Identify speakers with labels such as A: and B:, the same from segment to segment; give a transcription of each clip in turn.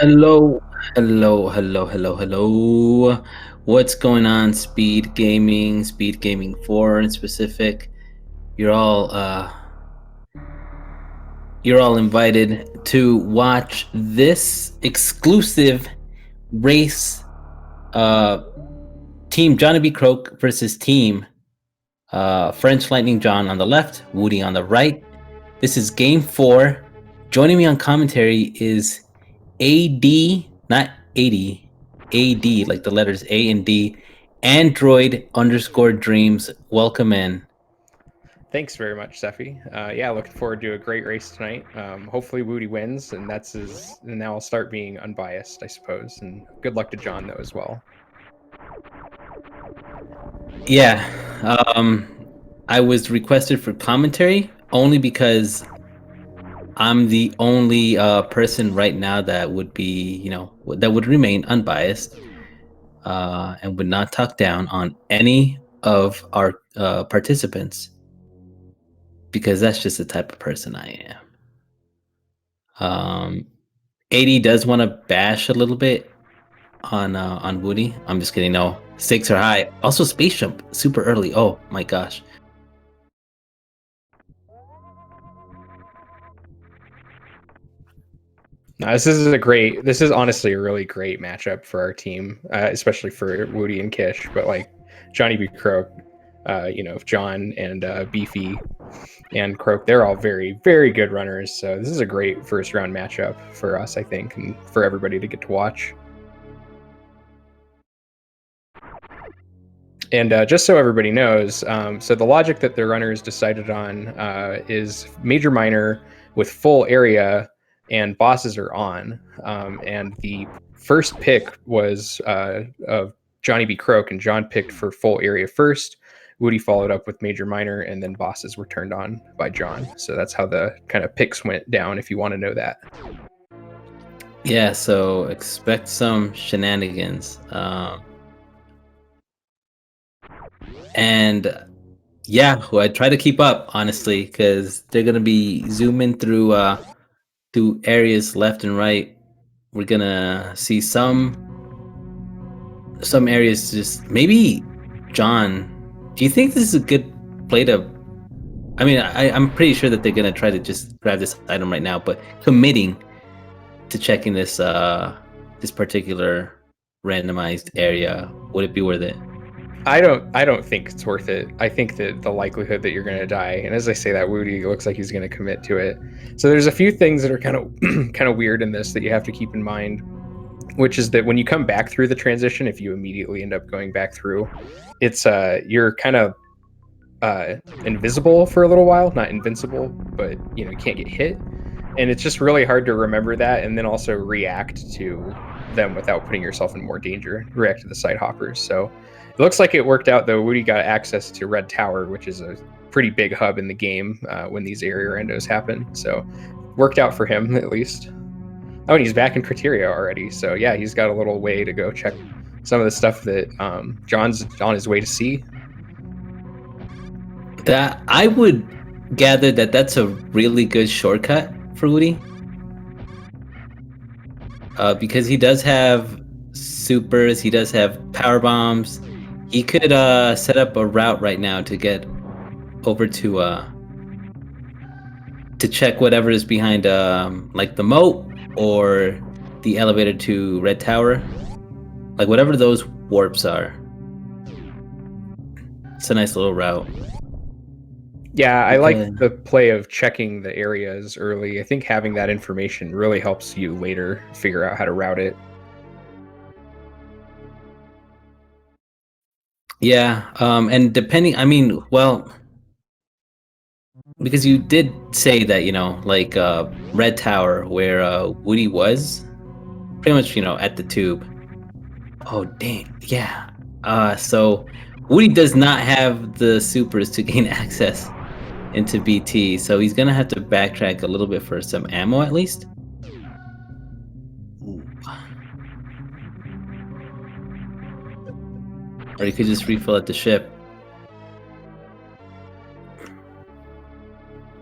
A: Hello, hello. What's going on, Speed Gaming 4 in specific? You're all you're all invited to watch this exclusive race uh team Johnny B. Croake versus team French Lightning John on the left, Whewty on the right. This is game 4. Joining me on commentary is AD, not 80, AD, like the letters A and D, Android underscore dreams. Welcome in.
B: Thanks very much, Seffi. Yeah, looking forward to a great race tonight. Hopefully, Whewty wins, and and now I'll start being unbiased, I suppose. And good luck to John though as well.
A: Yeah, I was requested for commentary only because I'm the only person right now that would be, that would remain unbiased and would not talk down on any of our participants because that's just the type of person I am. 80 does want to bash a little bit on Whewty. I'm just kidding. No, stakes are high. Also, space jump super early. Oh my gosh.
B: No, this is honestly a really great matchup for our team, especially for Whewty and Kish. But like Johnny B. Croake, John and Beefy and Croake, they're all very, very good runners. So this is a great first round matchup for us, I think, and for everybody to get to watch. And just so everybody knows, so the logic that the runners decided on is major minor with full area and bosses are on. And the first pick was of Johnny B. Croake, and John picked for full area first. Whewty followed up with major minor, and then bosses were turned on by John. So that's how the kind of picks went down, if you want to know that.
A: Yeah, so expect some shenanigans. And yeah, well, I try to keep up honestly because they're gonna be zooming through areas left and right. We're gonna see some areas just maybe. John, do you think this is a good play to? I mean, I'm pretty sure that they're gonna try to just grab this item right now, but committing to checking this this particular randomized area, would it be worth it?
B: I don't think it's worth it. I think that the likelihood that you're going to die, and as I say that, Whewty looks like he's going to commit to it. So there's a few things that are kind of weird in this that you have to keep in mind, which is that when you come back through the transition, if you immediately end up going back through, it's you're kind of invisible for a little while, not invincible, but you can't get hit, and it's just really hard to remember that and then also react to them without putting yourself in more danger, react to the side hoppers. So it looks like it worked out though. Whewty got access to Red Tower, which is a pretty big hub in the game when these area randos happen. So worked out for him at least. Oh, and he's back in Criteria already. So yeah, he's got a little way to go check some of the stuff that John's on his way to see.
A: That I would gather that that's a really good shortcut for Whewty. Because he does have supers, he does have power bombs. He could set up a route right now to get over to check whatever is behind like the moat or the elevator to Red Tower. Like whatever those warps are. It's a nice little route.
B: Yeah, I like the play of checking the areas early. I think having that information really helps you later figure out how to route it.
A: Yeah, and depending, I mean, well, because you did say that, like Red Tower, where Whewty was, pretty much, at the tube. Oh, dang, yeah. So Whewty does not have the supers to gain access into BT, so he's gonna have to backtrack a little bit for some ammo at least. Ooh. Or you could just refill at the ship.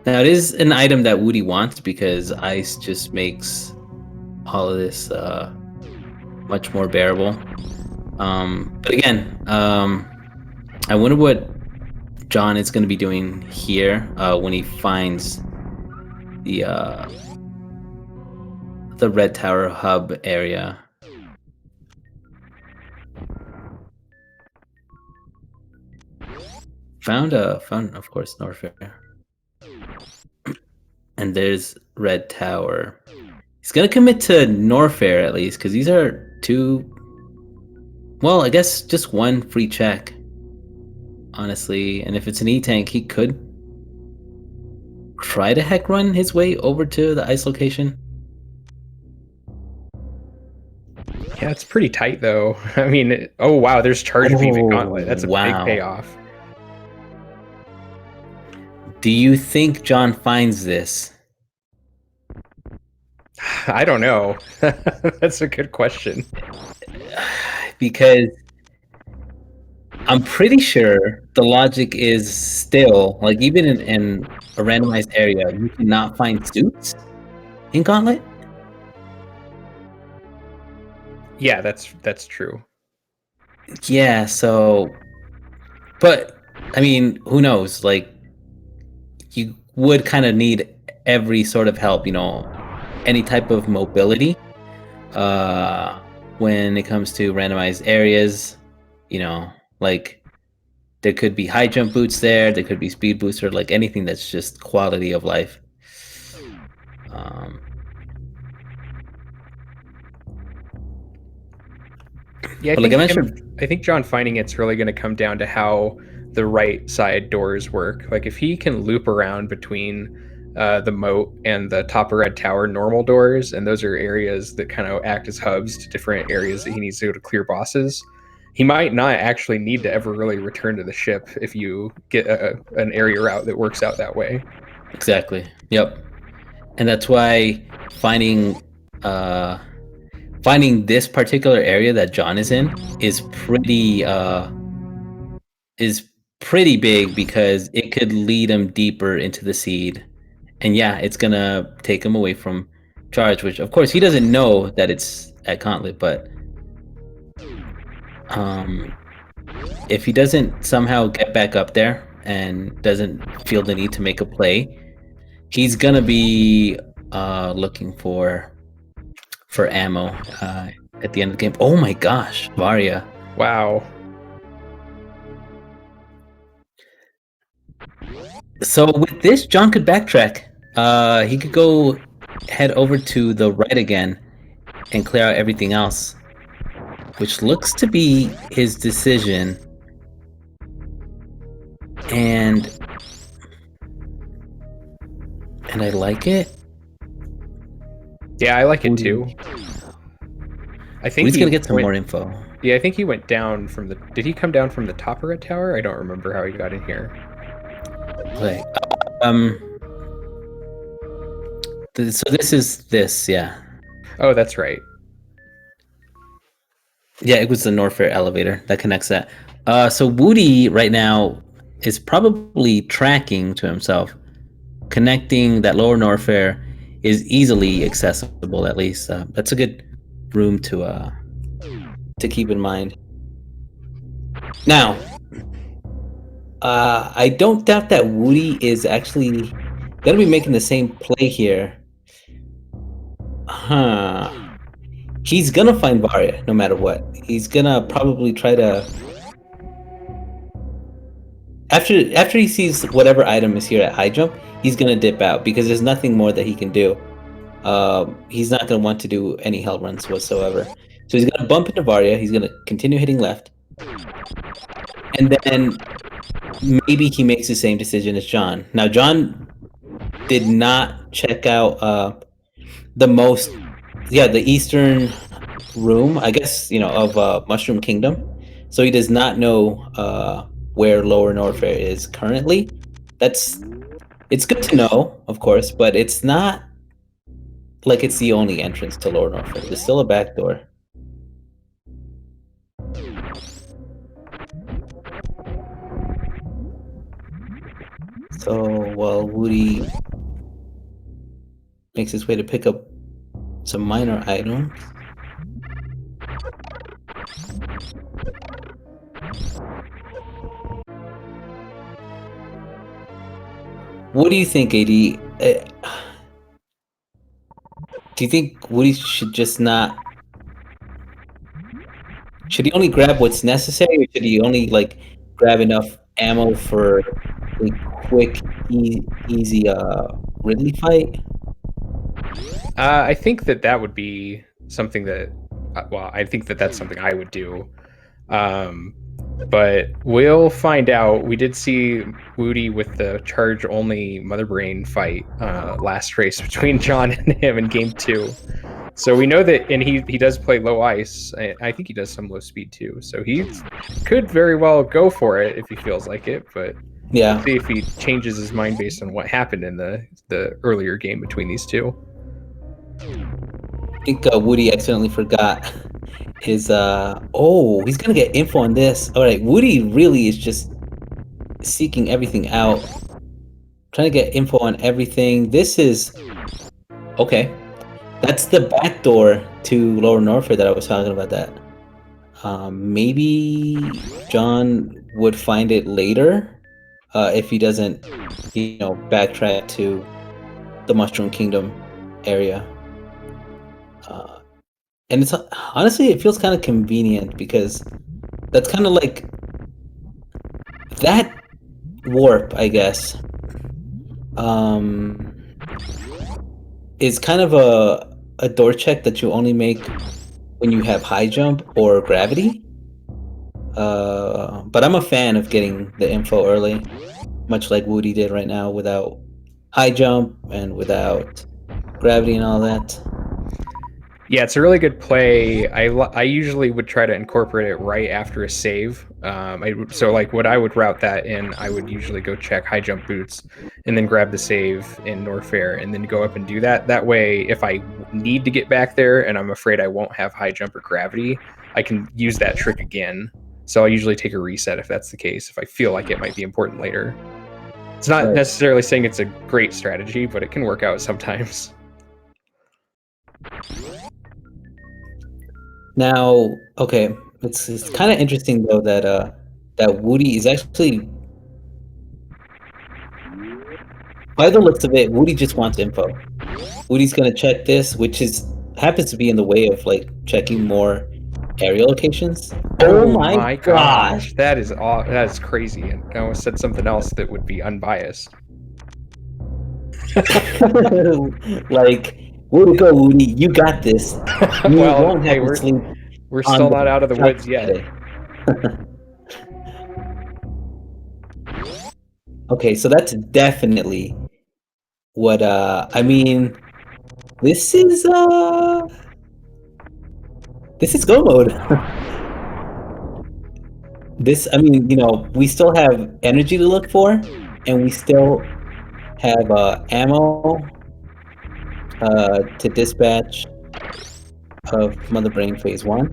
A: Now it is an item that Whewty wants because ice just makes all of this much more bearable. But again, I wonder what John is going to be doing here when he finds the Red Tower hub area. Found of course Norfair. And there's Red Tower. He's gonna commit to Norfair at least, because these are two. Well, I guess just one free check, honestly. And if it's an E-tank, he could try to heck run his way over to the ice location.
B: Yeah, it's pretty tight though. I mean, oh wow, there's charge beam and gauntlet. That's a big payoff.
A: Do you think John finds this?
B: I don't know. That's a good question.
A: Because I'm pretty sure the logic is still, like, even in a randomized area, you cannot find suits in Gauntlet.
B: Yeah, that's true.
A: Yeah, so, but I mean, who knows? Like, you would kind of need every sort of help, you know, any type of mobility when it comes to randomized areas, you know, like there could be high jump boots there could be speed booster, like anything that's just quality of life.
B: Yeah, I think John finding it's really going to come down to how the right side doors work. Like if he can loop around between the moat and the top of Red Tower normal doors, and those are areas that kind of act as hubs to different areas that he needs to go to clear bosses, he might not actually need to ever really return to the ship if you get an area route that works out that way.
A: Exactly. Yep. And that's why finding this particular area that John is in is pretty big, because it could lead him deeper into the seed. And yeah, it's gonna take him away from charge, which of course he doesn't know that it's at Gauntlet, but if he doesn't somehow get back up there and doesn't feel the need to make a play, he's gonna be looking for ammo at the end of the game. Oh my gosh, Varia.
B: Wow.
A: So with this, John could backtrack. He could go head over to the right again and clear out everything else, which looks to be his decision. And I like it.
B: Yeah, I like it too. I think
A: he's gonna get some more info.
B: Yeah, I think he went down from the. Did he come down from the top of Red Tower? I don't remember how he got in here.
A: Like, so this is this, yeah.
B: Oh, that's right.
A: Yeah, it was the Norfair elevator that connects that. So Whewty right now is probably tracking to himself, connecting that lower Norfair is easily accessible. At least that's a good room to keep in mind. Now, I don't doubt that Whewty is actually gonna be making the same play here. He's gonna find Varia no matter what. He's gonna probably try to, after he sees whatever item is here at high jump, he's gonna dip out because there's nothing more that he can do. He's not gonna want to do any hell runs whatsoever. So he's gonna bump into Varia. He's gonna continue hitting left, and then maybe he makes the same decision as John. Now, John did not check out the eastern room, I guess, of Mushroom Kingdom. So he does not know where Lower Norfair is currently. It's good to know, of course, but it's not like it's the only entrance to Lower Norfair. There's still a back door. So while Whewty makes his way to pick up some minor items. What do you think, AD? Do you think Woody should just not? Should he only grab what's necessary, or should he only like grab enough ammo for a quick, easy Ridley fight?
B: I think that would be something that, well, I think that's something I would do. But we'll find out. We did see Whewty with the charge only Mother Brain fight last race between John and him in game 2. So we know that, and he does play low ice. I think he does some low speed too. So he could very well go for it if he feels like it. But
A: Yeah,
B: we'll see if he changes his mind based on what happened in the earlier game between these two.
A: I think Woody accidentally forgot his. Oh, he's gonna get info on this. All right, Woody really is just seeking everything out, trying to get info on everything. This is okay. That's the back door to Lower Norfair that I was talking about. That maybe John would find it later if he doesn't, backtrack to the Mushroom Kingdom area. And it's honestly, it feels kind of convenient because that's kind of like that warp, I guess. Is kind of a door check that you only make when you have high jump or gravity. But I'm a fan of getting the info early, much like Whewty did right now, without high jump and without gravity and all that.
B: Yeah, it's a really good play. I usually would try to incorporate it right after a save. So like what I would route that in, I would usually go check high jump boots and then grab the save in Norfair and then go up and do that. That way, if I need to get back there and I'm afraid I won't have high jump or gravity, I can use that trick again. So I'll usually take a reset if that's the case, if I feel like it might be important later. It's not necessarily saying it's a great strategy, but it can work out sometimes.
A: Now, okay, it's kind of interesting though that Whewty is actually, by the looks of it, Whewty just wants info. Whewty's gonna check this, which happens to be in the way of like checking more area locations. Oh my gosh,
B: that is crazy. And I almost said something else that would be unbiased.
A: Like, way to go, Whewty! You got this. You won't have to sleep.
B: We're still not out of the woods yet.
A: Okay, so that's definitely what I mean. This is go mode. I mean, we still have energy to look for, and we still have ammo to dispatch of Mother Brain Phase 1.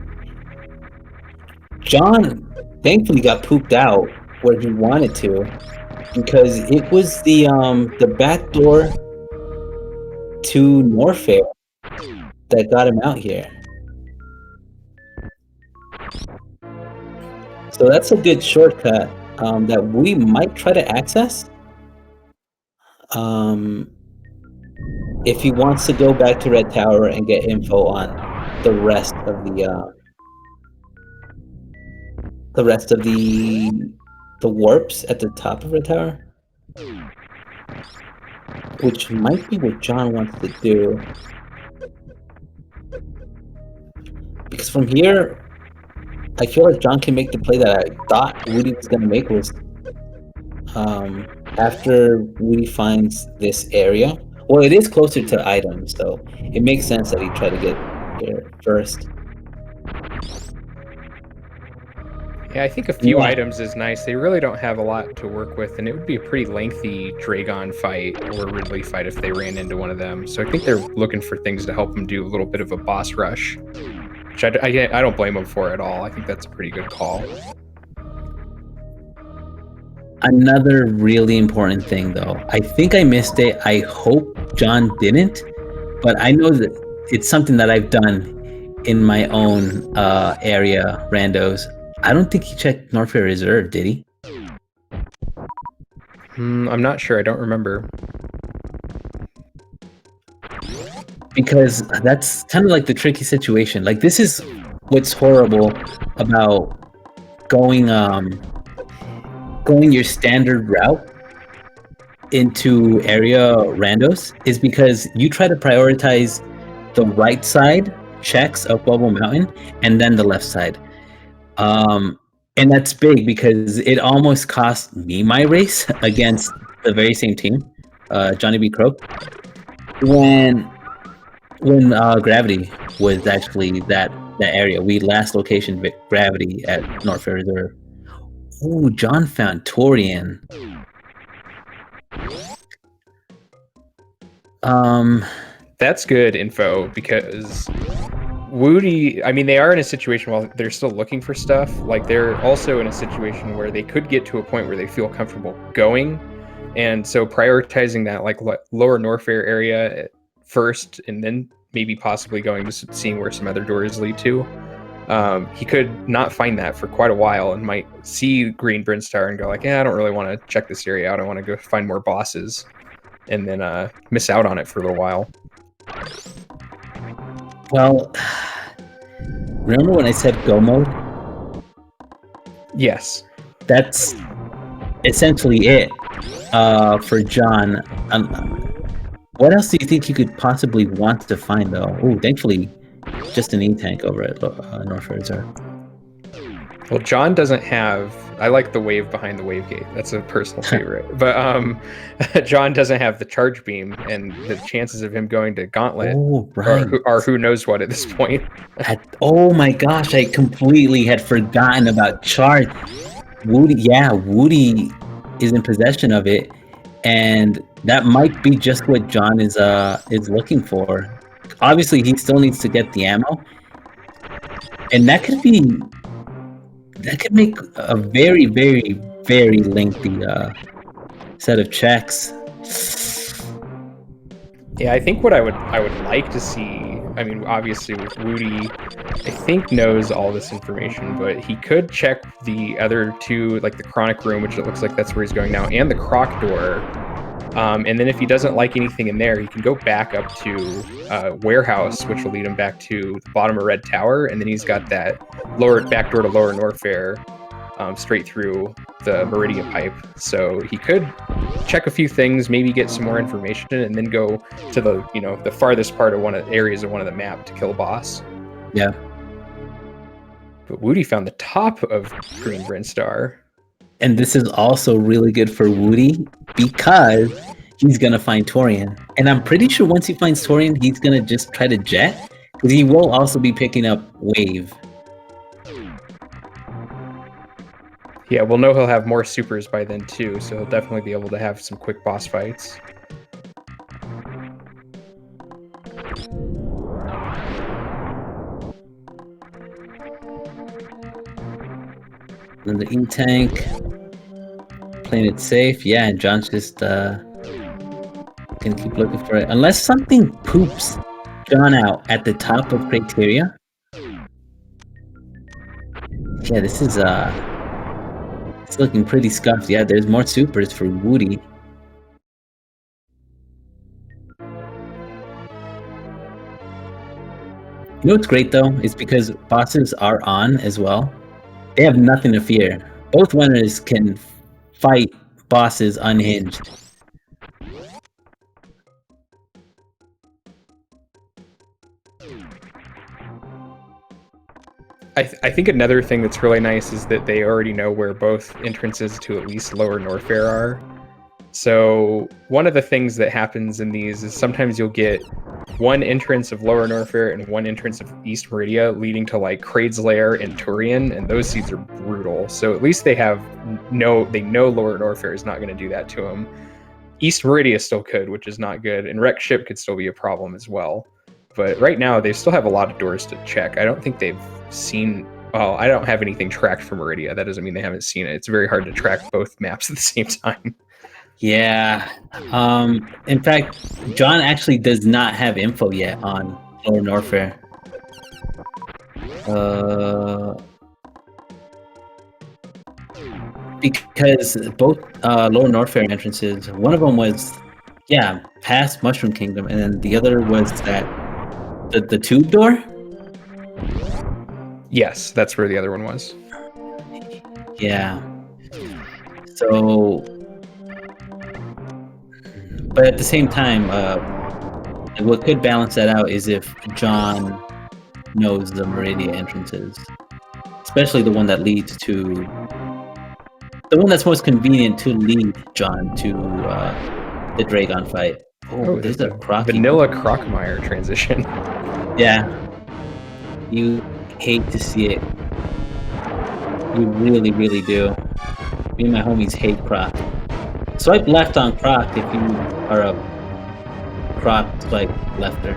A: John thankfully got pooped out where he wanted to, because it was the back door to Norfair that got him out here. So that's a good shortcut that we might try to access. If he wants to go back to Red Tower and get info on the rest of the warps at the top of Red Tower, which might be what John wants to do, because from here I feel like John can make the play that I thought Whewty was going to make, was after Whewty finds this area. Well, it is closer to items, so it makes sense that he try to get there first.
B: Yeah, I think a few items is nice. They really don't have a lot to work with, and it would be a pretty lengthy Dragon fight or Ridley fight if they ran into one of them. So I think they're looking for things to help them do a little bit of a boss rush, which I don't blame them for at all. I think that's a pretty good call.
A: Another really important thing, though, I think I missed it. I hope John didn't, but I know that it's something that I've done in my own area, randos. I don't think he checked Norfair Reserve, did he?
B: I'm not sure. I don't remember.
A: Because that's kind of like the tricky situation. Like, this is what's horrible about going your standard route into area randos, is because you try to prioritize the right side checks of Bubble Mountain and then the left side. And that's big because it almost cost me my race against the very same team, Johnny B. Croake, when Gravity was actually that area. We last location Gravity at Norfair Reserve. Oh, John found Torian.
B: That's good info, because Whewty, I mean, they are in a situation while they're still looking for stuff. Like, they're also in a situation where they could get to a point where they feel comfortable going. And so prioritizing that, like, lower Norfair area first, and then maybe possibly going to seeing where some other doors lead to. He could not find that for quite a while and might see Green Brinstar and go like, yeah, I don't really want to check this area out. I want to go find more bosses, and then miss out on it for a little while.
A: Well, remember when I said go mode?
B: Yes.
A: That's essentially it for John. What else do you think you could possibly want to find, though? Oh, thankfully, just an E-tank over at Norfair Reserve.
B: Well, John doesn't have... I like the wave behind the wave gate. That's a personal favorite. But John doesn't have the charge beam, and the chances of him going to Gauntlet are who knows what at this point.
A: Oh my gosh, I completely had forgotten about charge. Whewty is in possession of it, and that might be just what John is looking for. Obviously, he still needs to get the ammo, and that could make a very, very, very lengthy set of checks.
B: Yeah, I think what I would like to see. I mean, obviously with Whewty, I think knows all this information, but he could check the other two, like the Chronic room, which it looks like that's where he's going now, and the Croake door. And then if he doesn't like anything in there, he can go back up to Warehouse, which will lead him back to the bottom of Red Tower, and then he's got that back door to Lower Norfair, straight through the Meridian pipe. So he could check a few things, maybe get some more information, and then go to the farthest part of one of the areas of one of the map to kill a boss.
A: Yeah.
B: But Whewty found the top of Green Brinstar.
A: And this is also really good for Whewty because he's gonna find Torian. And I'm pretty sure once he finds Torian, he's gonna just try to jet, because he will also be picking up Wave.
B: Yeah, we'll know he'll have more supers by then too, so he'll definitely be able to have some quick boss fights.
A: And the E-tank, playing it safe. Yeah, and John's just gonna keep looking for it. Unless something poops John out at the top of criteria. Yeah, this is it's looking pretty scuffed. Yeah, there's more supers for Whewty. You know what's great though? Is because bosses are on as well. They have nothing to fear. Both winners can fight bosses unhinged.
B: I think another thing that's really nice is that they already know where both entrances to at least Lower Norfair are. So one of the things that happens in these is sometimes you'll get one entrance of Lower Norfair and one entrance of East Meridia leading to like Kraid's Lair and Turian, and those seeds are brutal. So at least they know Lower Norfair is not going to do that to them. East Meridia still could, which is not good, and Wreck Ship could still be a problem as well. But right now they still have a lot of doors to check. I don't think they've seen... Well, I don't have anything tracked for Meridia. That doesn't mean they haven't seen it. It's very hard to track both maps at the same time.
A: Yeah. In fact, John actually does not have info yet on Lower Norfair. Because both Lower Norfair entrances, one of them was, yeah, past Mushroom Kingdom, and then the other was that the tube door.
B: Yes, that's where the other one was.
A: Yeah. So, but at the same time, what could balance that out is if John knows the Meridia entrances, especially the one that leads to the one that's most convenient to lead John to the Dragon fight.
B: Oh,
A: there's a Croake.
B: vanilla Crockmeyer transition.
A: Yeah. You hate to see it. You really, really do. Me and my homies hate Croc. Swipe left on Croc if you are a Croc swipe lefter.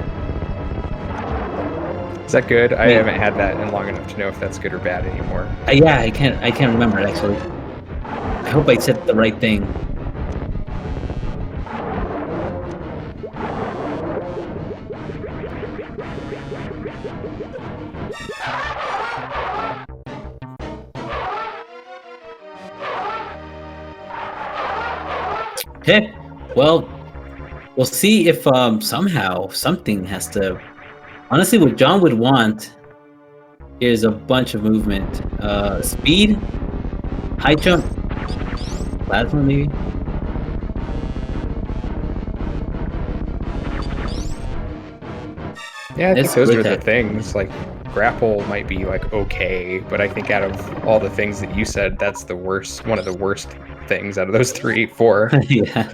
B: Is that good? I haven't had that in long enough to know if that's good or bad anymore.
A: Yeah, I can't remember actually. I hope I said the right thing. Okay, well, we'll see if somehow something has to. Honestly, what John would want is a bunch of movement, speed, high jump, plasma maybe.
B: Yeah, I think
A: It's
B: those are
A: good
B: the things. Like grapple might be like okay, but I think out of all the things that you said, that's the worst. One of the worst things out of those 3, 4.
A: Yeah.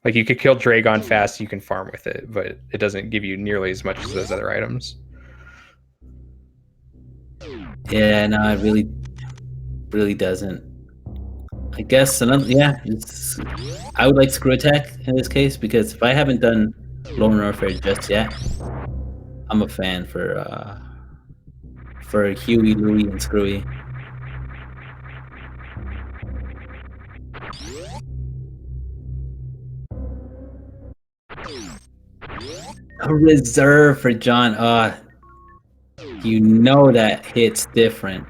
B: Like you could kill Dragon fast, you can farm with it, but it doesn't give you nearly as much as those other items.
A: Yeah, no, it really doesn't. I guess another, yeah, I would like Screw Attack in this case because if I haven't done Lower Norfair just yet, I'm a fan for Huey, Louie, and Screwy. A reserve for John. You know that hits different.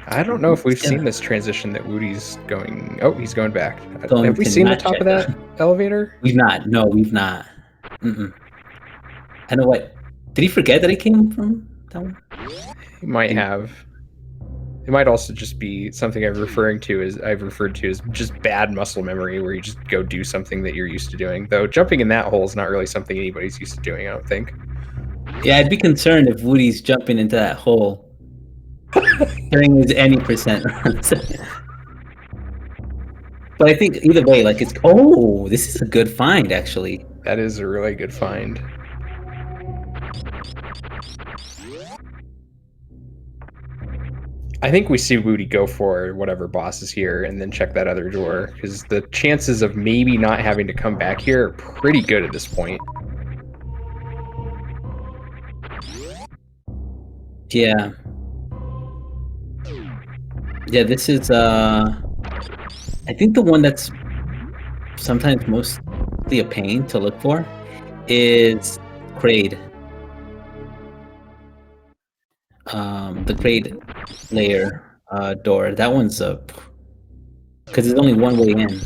B: I don't know if we've seen this transition that Whewty's going. Oh, he's going back.
A: Have
B: we seen the top of that elevator?
A: We've not. No, we've not. Mm-mm. I know what. Did he forget that he came from that one?
B: He might have. It might also just be something I've referred to as just bad muscle memory, where you just go do something that you're used to doing. Though jumping in that hole is not really something anybody's used to doing, I don't think.
A: Yeah, I'd be concerned if Whewty's jumping into that hole during his any percent. But I think either way, like it's this is a good find actually.
B: That is a really good find. I think we see Whewty go for whatever boss is here and then check that other door, because the chances of maybe not having to come back here are pretty good at this point.
A: Yeah. Yeah, this is I think the one that's sometimes mostly a pain to look for is Kraid. The Kraid layer door. That one's up because there's only one way in.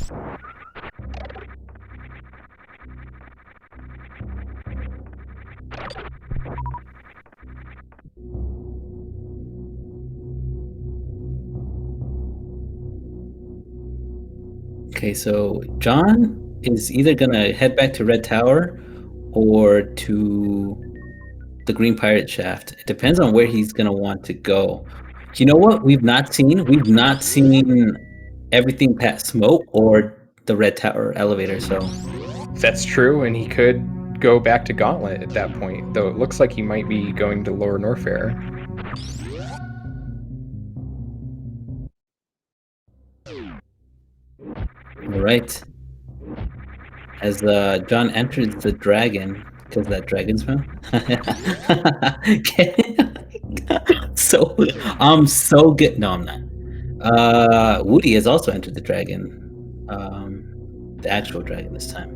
A: Okay, so John is either gonna head back to Red Tower or to the Green Pirate Shaft. It depends on where he's gonna want to go. You know what we've not seen? We've not seen everything past Smoke or the Red Tower elevator, so
B: that's true, and he could go back to Gauntlet at that point, though it looks like he might be going to Lower Norfair.
A: Alright. As John enters the dragon, because that dragon smell. So I'm so good. No, I'm not. Whewty has also entered the dragon. the actual dragon this time.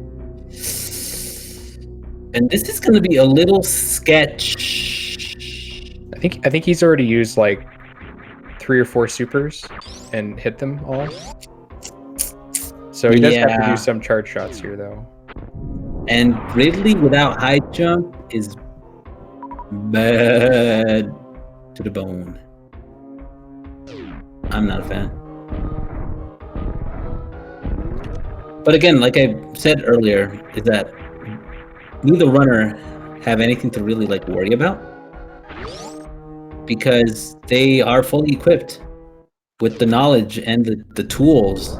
A: And this is going to be a little sketch.
B: I think he's already used like 3 or 4 supers and hit them all. So he does have to do some charge shots here, though.
A: And Ridley without high jump is bad to the bone. I'm not a fan. But again, like I said earlier, is that neither runner have anything to really like worry about, because they are fully equipped with the knowledge and the tools.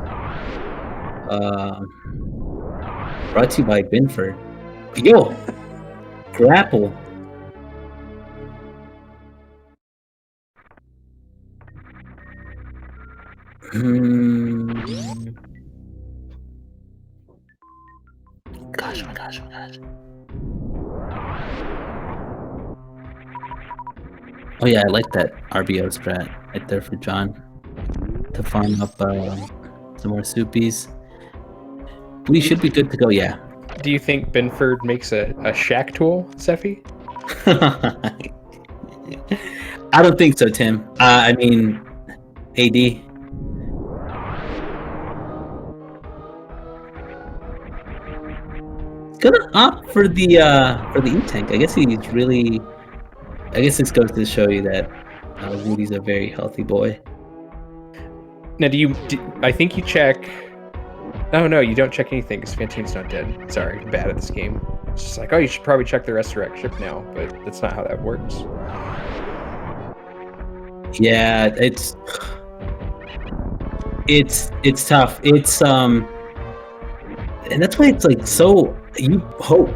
A: Brought to you by Binford. Yo, grapple. Gosh, oh my gosh, oh my gosh. Oh yeah, I like that RBO strat right there for John to farm up some more soupies. We should be good to go, yeah.
B: Do you think Binford makes a shack tool, Sephi?
A: I don't think so, Tim. I mean, AD. Gonna opt for the E-Tank. I guess he's really. I guess this goes to show you that Whewty's a very healthy boy.
B: Now, I think you check. Oh no, you don't check anything because Fantine's not dead. Sorry, I'm bad at this game. It's just like, oh, you should probably check the resurrect ship now, but that's not how that works.
A: Yeah, it's tough. It's and that's why it's like so. You hope,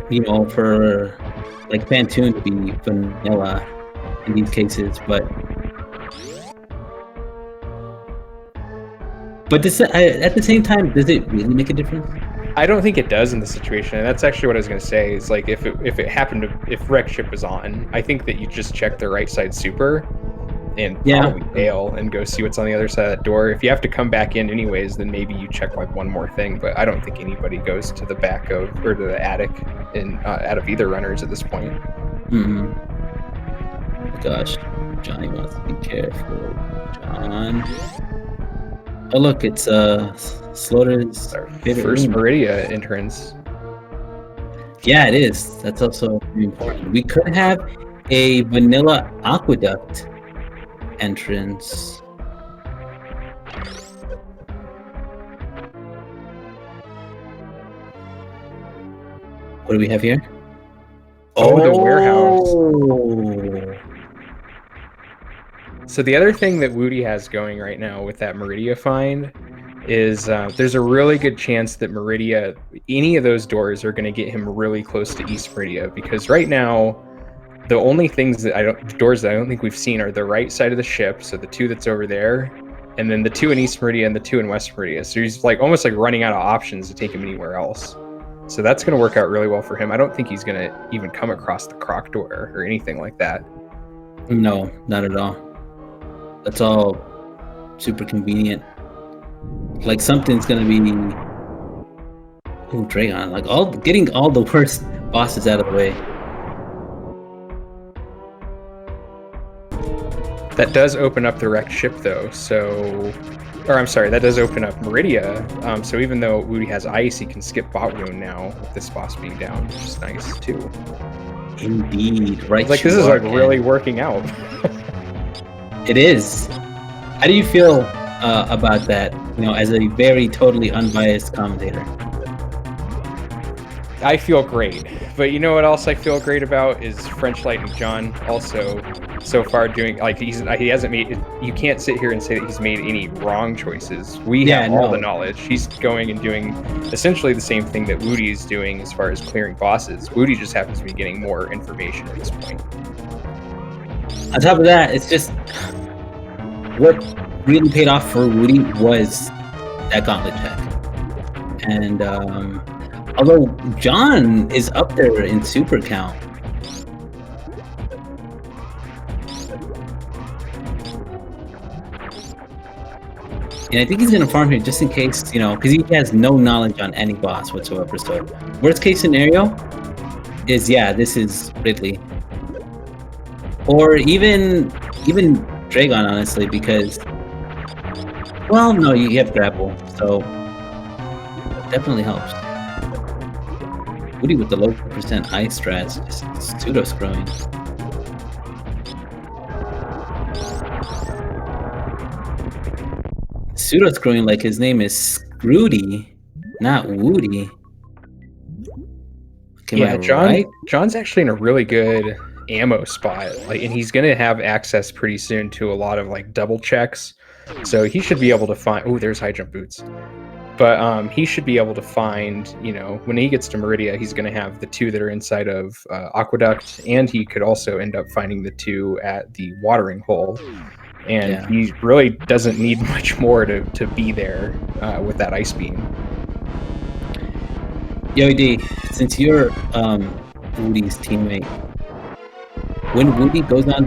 A: for like Phantoon to be vanilla in these cases, but this, at the same time, does it really make a difference?
B: I don't think it does in this situation, and that's actually what I was going to say. Is like if wreck ship was on, I think that you just check the right side super and probably bail and go see what's on the other side of that door. If you have to come back in anyways, then maybe you check like one more thing. But I don't think anybody goes to the back of or to the attic out of either runners at this point.
A: Gosh, Johnny wants to be careful. John. Oh look, it's Slaughter's
B: first Meridia entrance.
A: Yeah, it is. That's also important. We could have a vanilla aqueduct entrance. What do we have here?
B: The warehouse. So the other thing that Whewty has going right now with that Meridia find is there's a really good chance that Meridia, any of those doors are going to get him really close to East Meridia, because right now the only doors that I don't think we've seen are the right side of the ship, so the 2 that's over there, and then the 2 in East Meridia and the 2 in West Meridia. So he's like almost like running out of options to take him anywhere else. So that's going to work out really well for him. I don't think he's going to even come across the Croake door or anything like that.
A: No, not at all. That's all super convenient. Like something's going to be... Ooh, Dragon. Like getting all the worst bosses out of the way.
B: That does open up the wrecked ship, though, that does open up Meridia, so even though Whewty has ice, he can skip bot wound now with this boss being down, which is nice, too.
A: Indeed, right.
B: Like, this is, like, really working out.
A: It is. How do you feel about that, as a very totally unbiased commentator?
B: I feel great, but you know what else I feel great about is FrenchLightningJohn also so far doing, like, he hasn't made, you can't sit here and say that he's made any wrong choices. We have all the knowledge. He's going and doing essentially the same thing that Whewty is doing as far as clearing bosses. Whewty just happens to be getting more information at this point.
A: On top of that, it's just what really paid off for Whewty was that gauntlet check. And although John is up there in super count, And I think he's gonna farm here just in case, you know, because he has no knowledge on any boss whatsoever. So worst case scenario is, yeah, this is Ridley. Or even Dragon, honestly, because, well, no, you have grapple, so definitely helps. Whewty with the low percent ice strats, just pseudo screwing. Pseudo screwing like his name is Scrooty, not Whewty. Okay,
B: Yeah,
A: right?
B: John's actually in a really good ammo spot, like, and he's gonna have access pretty soon to a lot of like double checks, so he should be able to find. Oh, there's high jump boots, but he should be able to find. You know, when he gets to Meridia, he's gonna have the 2 that are inside of Aqueduct, and he could also end up finding the 2 at the watering hole. And
A: Yeah.
B: he really doesn't need much more to be there with that ice beam.
A: Yo, D, since you're Whooty's teammate, when Whewty goes on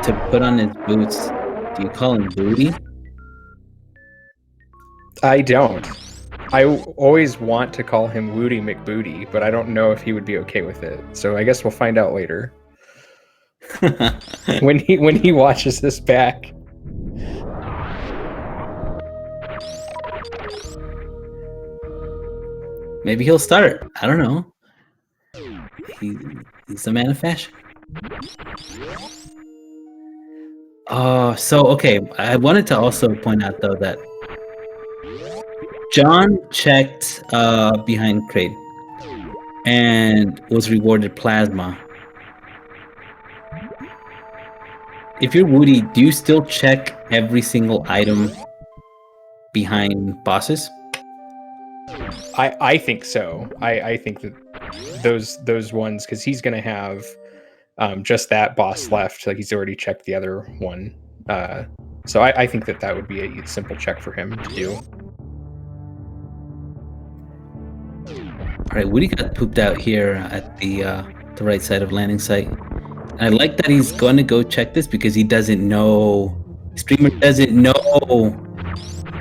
A: to put on his boots, do you call him Booty?
B: I don't. I always want to call him Whewty McBooty, but I don't know if he would be okay with it. So I guess we'll find out later when he watches this back.
A: Maybe he'll start. I don't know. He's a man of fashion. So okay. I wanted to also point out though that John checked behind Crate and was rewarded plasma. If you're Whewty, do you still check every single item behind bosses?
B: I think so. I think that those ones, because he's gonna have just that boss left. Like, he's already checked the other one. So I think that would be a simple check for him to do.
A: All right, Whewty got pooped out here at the right side of landing site. And I like that he's going to go check this because he doesn't know. Streamer doesn't know.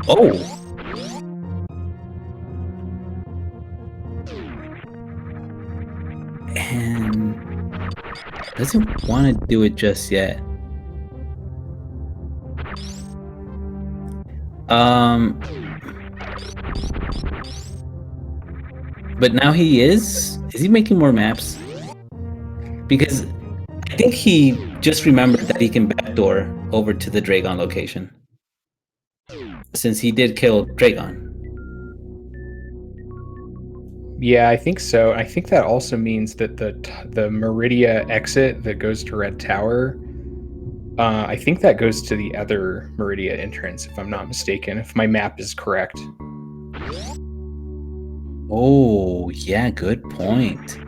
A: Oh. And doesn't want to do it just yet. But now he is he making more maps? Because I think he just remembered that he can backdoor over to the Dragon location. Since he did kill Dragon.
B: Yeah, I think so. I think that also means that the Meridia exit that goes to Red Tower, I think that goes to the other Meridia entrance, if I'm not mistaken, if my map is correct.
A: Oh, yeah, good point.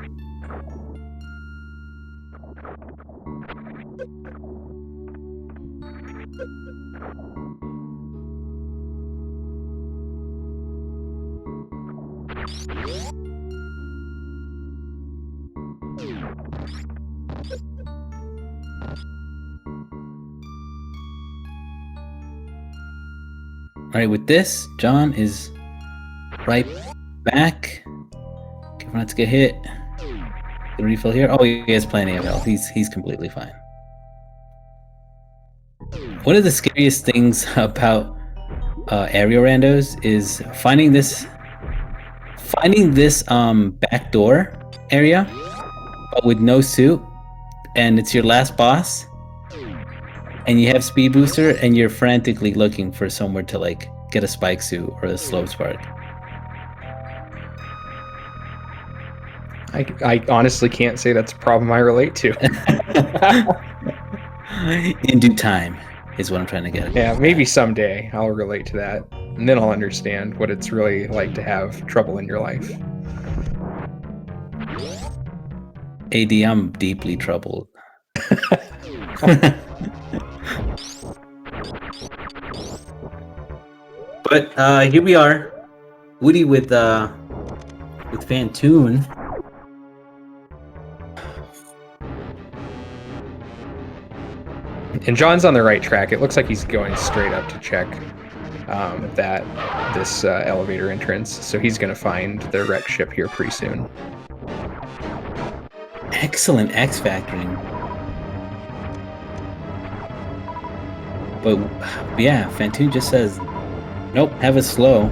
A: All right, with this, John is right back. Careful not to get hit. The refill here. Oh, he has plenty of health. He's completely fine. One of the scariest things about area randos is finding this back door area, but with no suit, and it's your last boss, and you have speed booster, and you're frantically looking for somewhere to like get a spike suit or a slow spark.
B: I honestly can't say that's a problem I relate to.
A: In due time is what I'm trying to get at.
B: Yeah, maybe someday I'll relate to that, and then I'll understand what it's really like to have trouble in your life.
A: AD, I'm deeply troubled. But here we are, Whewty with Fantoon.
B: And John's on the right track. It looks like he's going straight up to check this elevator entrance. So he's going to find the wrecked ship here pretty soon.
A: Excellent X factoring. But yeah, Fantoon just says, nope, have it slow.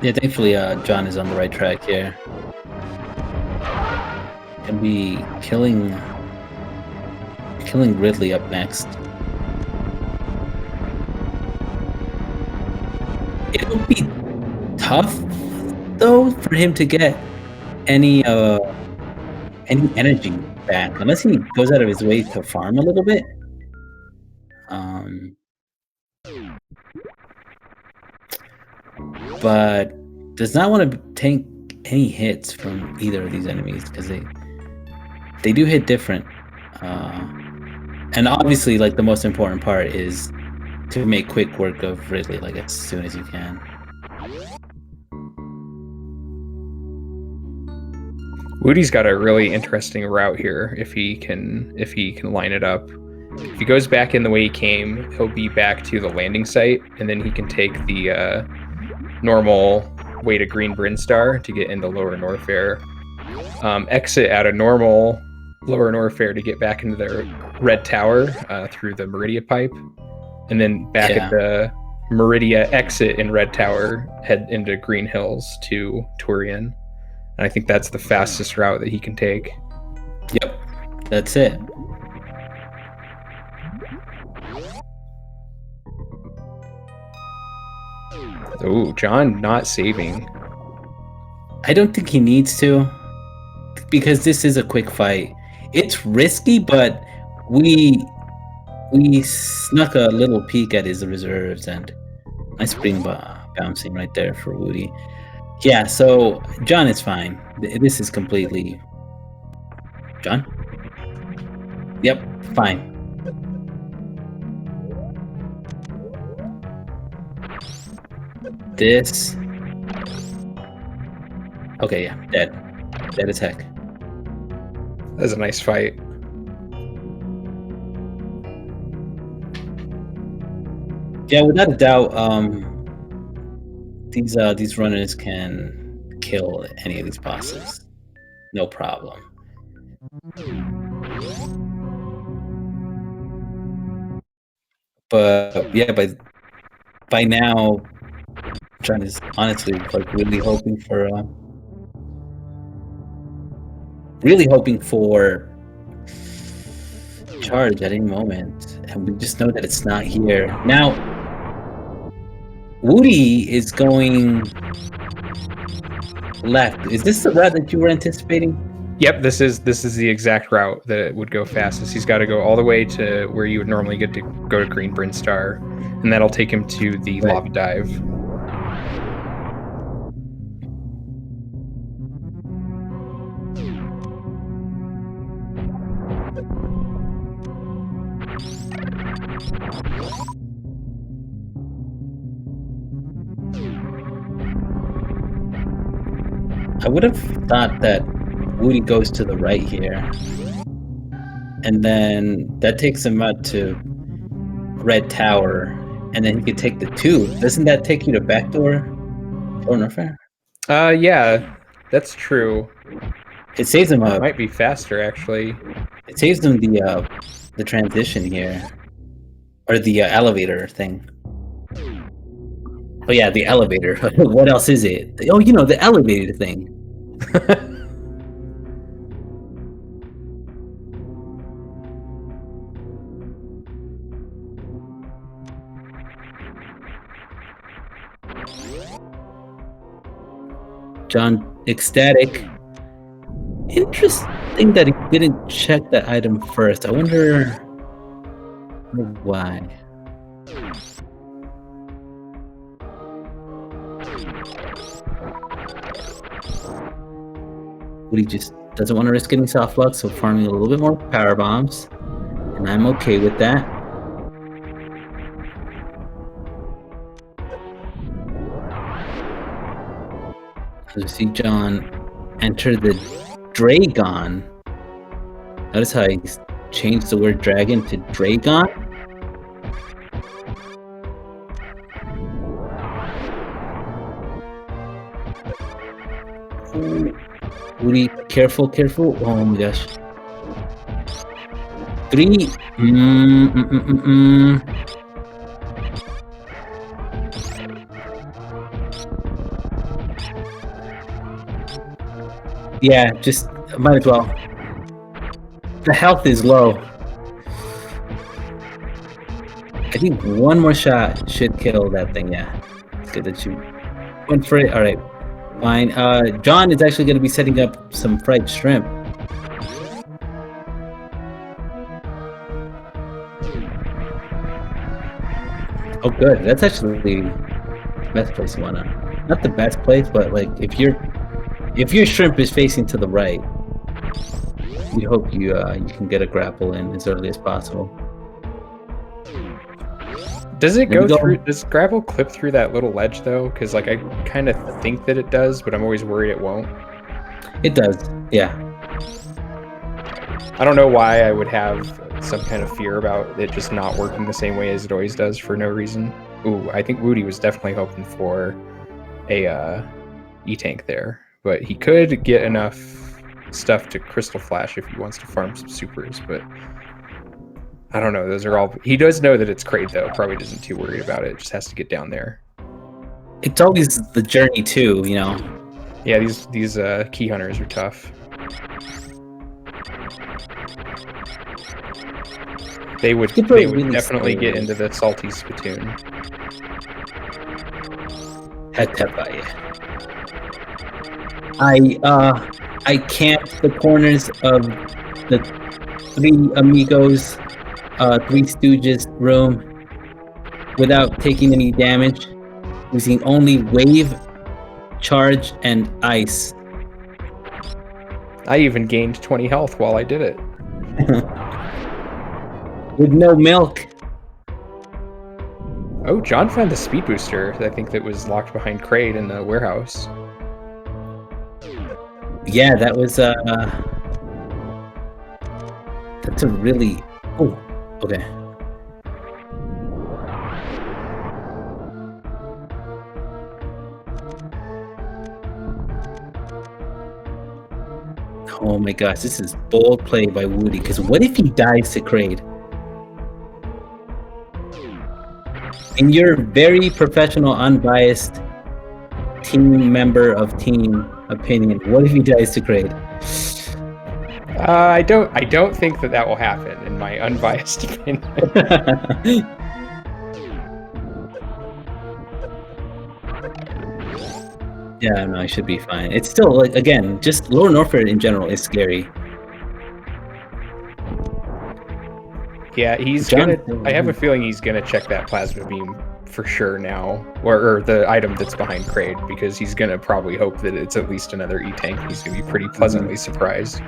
A: Yeah, thankfully John is on the right track here. Gonna be killing Ridley up next. It would be tough though for him to get any energy back unless he goes out of his way to farm a little bit. But does not want to take any hits from either of these enemies because they do hit different. And obviously, like, the most important part is to make quick work of Ridley, like, as soon as you can.
B: Whewty's got a really interesting route here if he can line it up. If he goes back in the way he came, he'll be back to the landing site, and then he can take the normal way to Green Brinstar to get into Lower Norfair. Exit at a normal Lower Norfair to get back into the Red Tower through the Meridia pipe, and then back at the Meridia exit in Red Tower, head into Green Hills to Turian. And I think that's the fastest route that he can take.
A: Yep, that's it.
B: Oh, John not saving.
A: I don't think he needs to, because this is a quick fight. It's risky, but we snuck a little peek at his reserves, and nice spring bouncing right there for Whewty. Yeah, so John is fine. This is completely... John? Yep, fine. This... Okay, yeah, dead. Dead as heck.
B: That was a nice fight.
A: Yeah, without a doubt, these runners can kill any of these bosses, no problem. But yeah, by now, John is honestly like really hoping for charge at any moment, and we just know that it's not here now. Whewty is going left. Is this the route that you were anticipating?
B: Yep, this is the exact route that would go fastest. He's got to go all the way to where you would normally get to go to Green Brinstar, and that'll take him to the lava dive.
A: I would have thought that Whewty goes to the right here, and then that takes him out to Red Tower, and then he could take the 2. Doesn't that take you to backdoor Norfair?
B: Yeah, that's true.
A: It saves him
B: It might be faster, actually.
A: It saves him the transition here, or the elevator thing. Oh yeah, the elevator. What else is it? Oh, you know, the elevator thing. John, ecstatic. Interesting that he didn't check that item first. I wonder why. He just doesn't want to risk getting soft luck, so farming a little bit more power bombs, and I'm okay with that. So see John enter the Dragon. Notice how he's changed the word dragon to Dragon. Whewty, careful, careful. Oh my gosh. 3. Yeah, just might as well. The health is low. I think one more shot should kill that thing. Yeah, it's good that you went for it. All right, fine. John is actually going to be setting up some fried shrimp. Oh, good. That's actually the best place you wanna. Not the best place, but like if your shrimp is facing to the right, we hope you can get a grapple in as early as possible.
B: Does it go through? Does grapple clip through that little ledge though? Because like I kind of think that it does, but I'm always worried it won't.
A: It does. Yeah.
B: I don't know why I would have some kind of fear about it just not working the same way as it always does for no reason. Ooh, I think Whewty was definitely hoping for a E-tank there, but he could get enough stuff to Crystal Flash if he wants to farm some supers, but I don't know. Those are all... He does know that it's Kraid, though. Probably isn't too worried about it. Just has to get down there.
A: It's always the journey, too, you know?
B: Yeah, these key hunters are tough. They would really definitely get into the salty spittoon.
A: Heck by you. I camped the corners of the Three Amigos, Three Stooges room without taking any damage, using only wave, charge, and ice.
B: I even gained 20 health while I did it.
A: With no milk.
B: Oh, John found the speed booster, I think, that was locked behind Kraid in the warehouse.
A: Yeah, that was that's a really... Oh, okay. Oh my gosh, this is bold play by Whewty, because what if he dies to Kraid? In your very professional, unbiased team member of team opinion, what if he dies to Kraid?
B: I don't think that will happen, in my unbiased opinion.
A: Yeah, no, I should be fine. It's still, like, again, just Lower Norfolk in general is scary.
B: Yeah, he's gonna... I have a feeling he's gonna check that plasma beam for sure now, or the item that's behind Kraid, because he's gonna probably hope that it's at least another E-tank. He's gonna be pretty pleasantly surprised.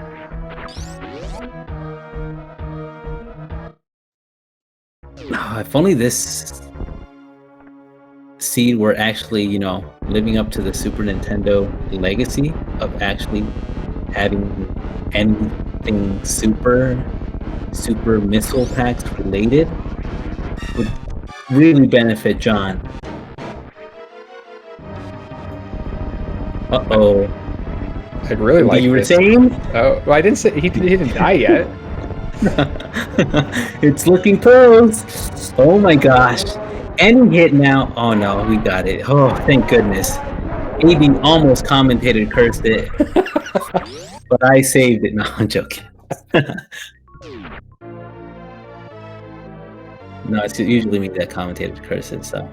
A: If only this seed were actually, you know, living up to the Super Nintendo legacy of actually having anything super missile packs related, would really benefit John. Uh-oh.
B: I'd really like
A: you were
B: this.
A: saying?
B: Oh, well, I didn't say he didn't die yet.
A: It's looking close. Oh my gosh. Any hit now. Oh no, we got it. Oh, thank goodness. AB almost commentated cursed it. But I saved it. No, I'm joking. No, it's usually me that commentated curses, so.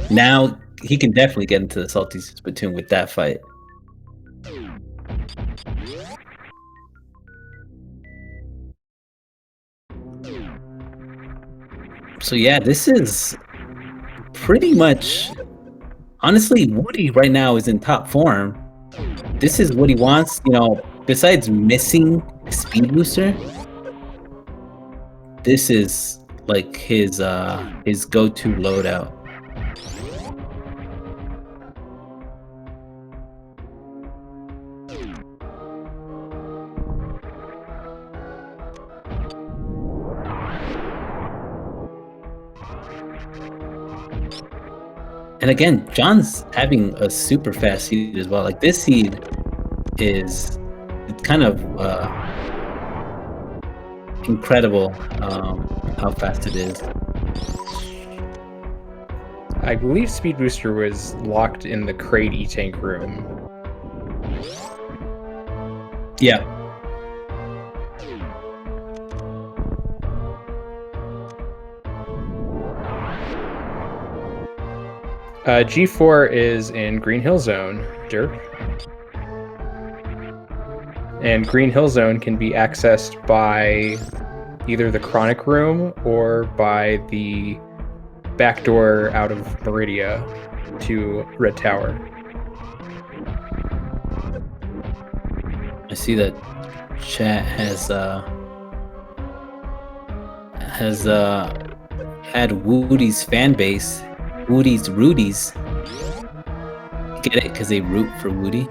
A: Now he can definitely get into the salty spittoon with that fight. So yeah, this is pretty much, honestly, Whewty right now is in top form. This is what he wants, you know, besides missing speed booster. This is like his go-to loadout. And again, John's having a super fast seed as well. Like this seed is it's kind of incredible how fast it is.
B: I believe Speed Booster was locked in the crate E-Tank room.
A: Yeah.
B: G4 is in Green Hill Zone, Dirk. And Green Hill Zone can be accessed by either the Chronic Room or by the back door out of Meridia to Red Tower.
A: I see that chat has had Whewty's fan base, Whewty's Rudies. Get it? Because they root for Whewty.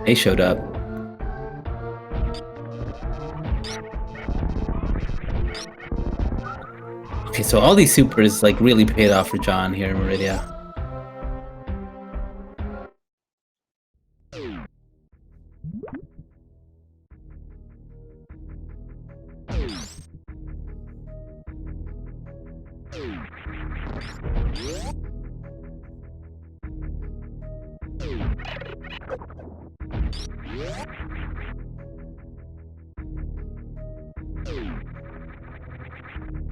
A: They showed up. Okay, so all these supers like really paid off for John here in Meridia.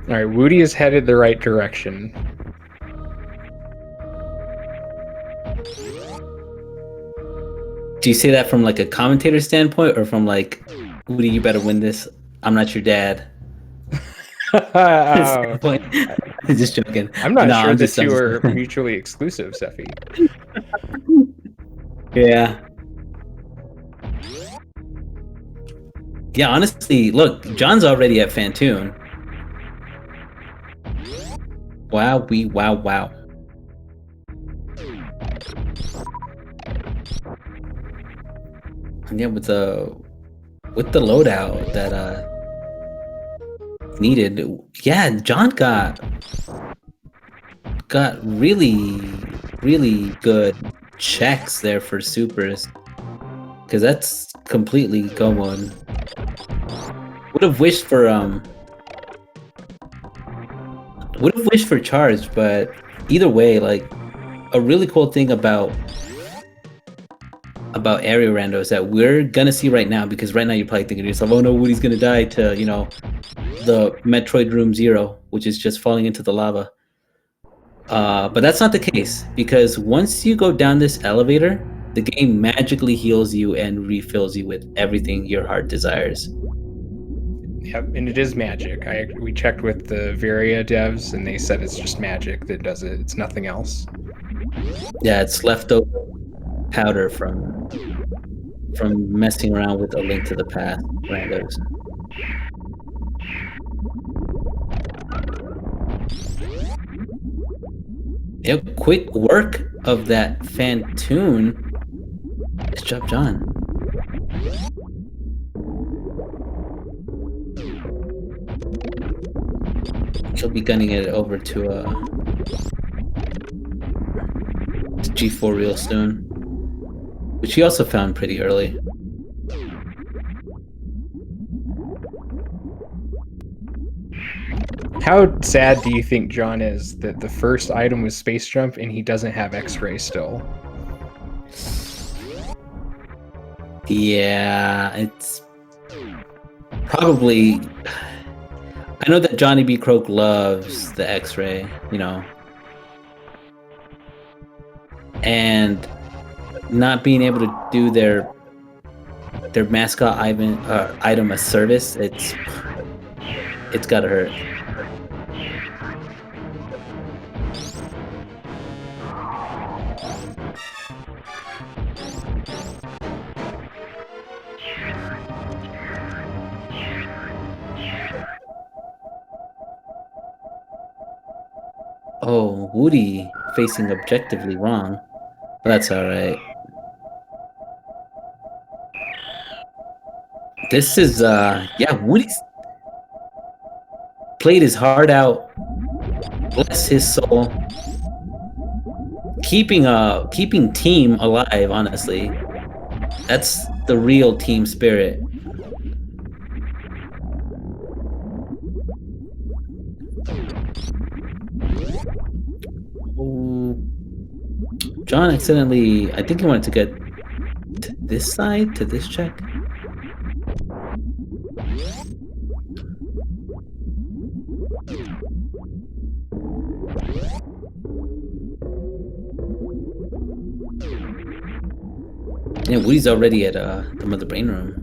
B: All right, Whewty is headed the right direction.
A: Do you say that from like a commentator standpoint or from like, Whewty, you better win this? I'm not your dad. Just joking.
B: I'm not sure the
A: just
B: two are mutually exclusive, Seffi.
A: Yeah. Yeah, honestly, look, John's already at Fantoon. Wow, wow. And yeah, with the loadout that needed, yeah, John got really good checks there for supers, because that's completely going. Would have wished for charge, but either way, like a really cool thing about area randos that we're gonna see right now, because right now you're probably thinking to yourself, oh no, Whewty's gonna die to, you know, the Metroid Room 0, which is just falling into the lava. But that's not the case, because once you go down this elevator, the game magically heals you and refills you with everything your heart desires.
B: Yep, and it is magic. We checked with the Varia devs, and they said it's just magic that does it. It's nothing else.
A: Yeah, it's leftover powder from messing around with A Link to the Past randos. Yep, quick work of that Fantoon. Nice job, John. He'll be gunning it over to G4 real soon, which he also found pretty early.
B: How sad do you think John is that the first item was Space Jump and he doesn't have X-Ray still?
A: Yeah, it's probably... I know that Johnny B. Croake loves the X-Ray, you know. And not being able to do their mascot item a service, it's gotta hurt. Oh, Whewty facing objectively wrong. But that's alright. This is, yeah, Whewty's played his heart out bless his soul. Keeping team alive, honestly. That's the real team spirit. Ooh. John accidentally, I think he wanted to get to this side, to this check. Yeah, Woody's already at the Mother Brain room.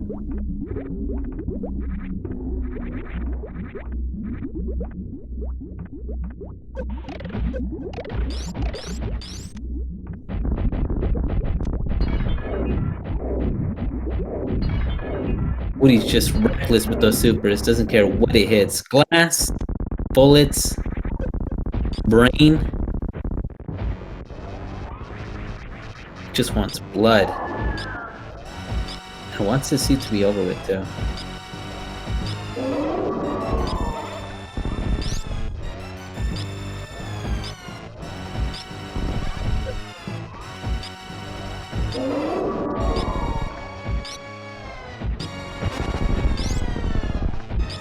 A: Woody's just reckless with those supers, doesn't care what it hits. Glass, bullets, brain. Just wants blood. And wants this suit to be over with, too.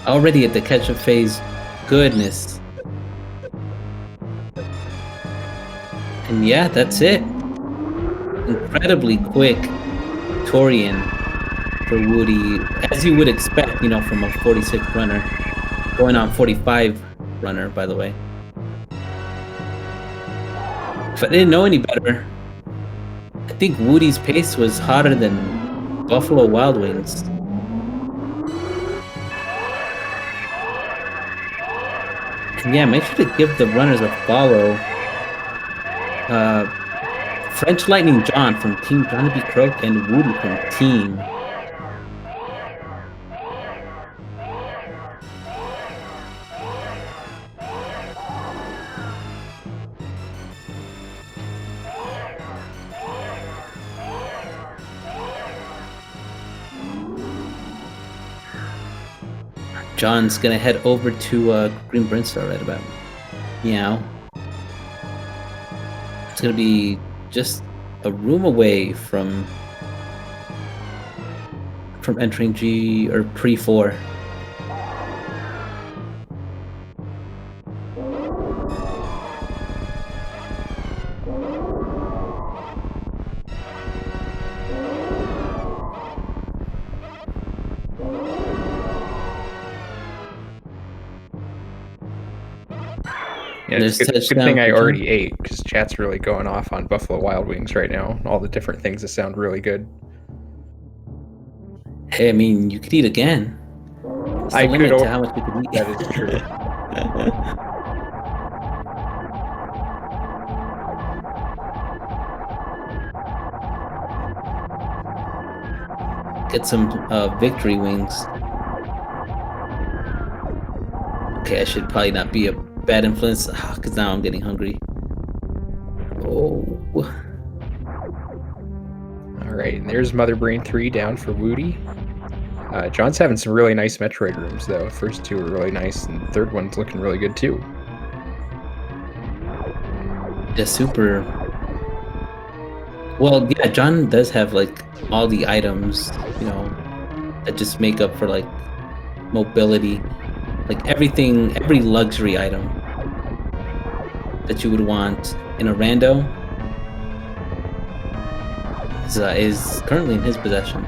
A: Already at the catch-up phase. Goodness. And yeah, that's it. Incredibly quick Torian for Whewty, as you would expect, you know, from a 46 runner. Going on 45 runner, by the way. If I didn't know any better, I think Whewty's pace was hotter than Buffalo Wild Wings. And yeah, make sure to give the runners a follow. FrenchLightningJohn from Team Trying to Be Croake and Whewty from Team. John's gonna head over to Green Brinstar right about meow. It's gonna be just a room away from entering G or pre-4.
B: Yeah, it's a good thing I already ate, because chat's really going off on Buffalo Wild Wings right now. All the different things that sound really good.
A: Hey, I mean, you could eat again.
B: I could.
A: To how much we could eat.
B: That is true.
A: Get some victory wings. Okay, I should probably not be a bad influence, because now I'm getting hungry. Oh.
B: Alright, and there's Mother Brain 3 down for Whewty. John's having some really nice Metroid rooms, though. First two are really nice, and the third one's looking really good, too.
A: Yeah, super. Well, yeah, John does have, like, all the items, you know, that just make up for, like, mobility. Like, everything, every luxury item that you would want in a rando is currently in his possession.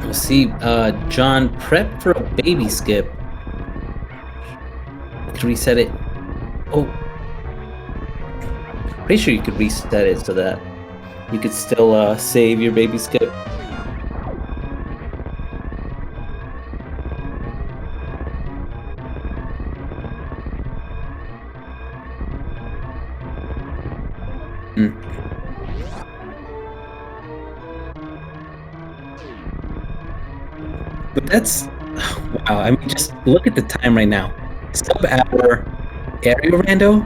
A: Let's see, John, prep for a baby skip. Can reset it. Oh, pretty sure you could reset it so that you could still save your baby skip. But that's, wow, I mean, just look at the time right now. sub-hour aerial rando.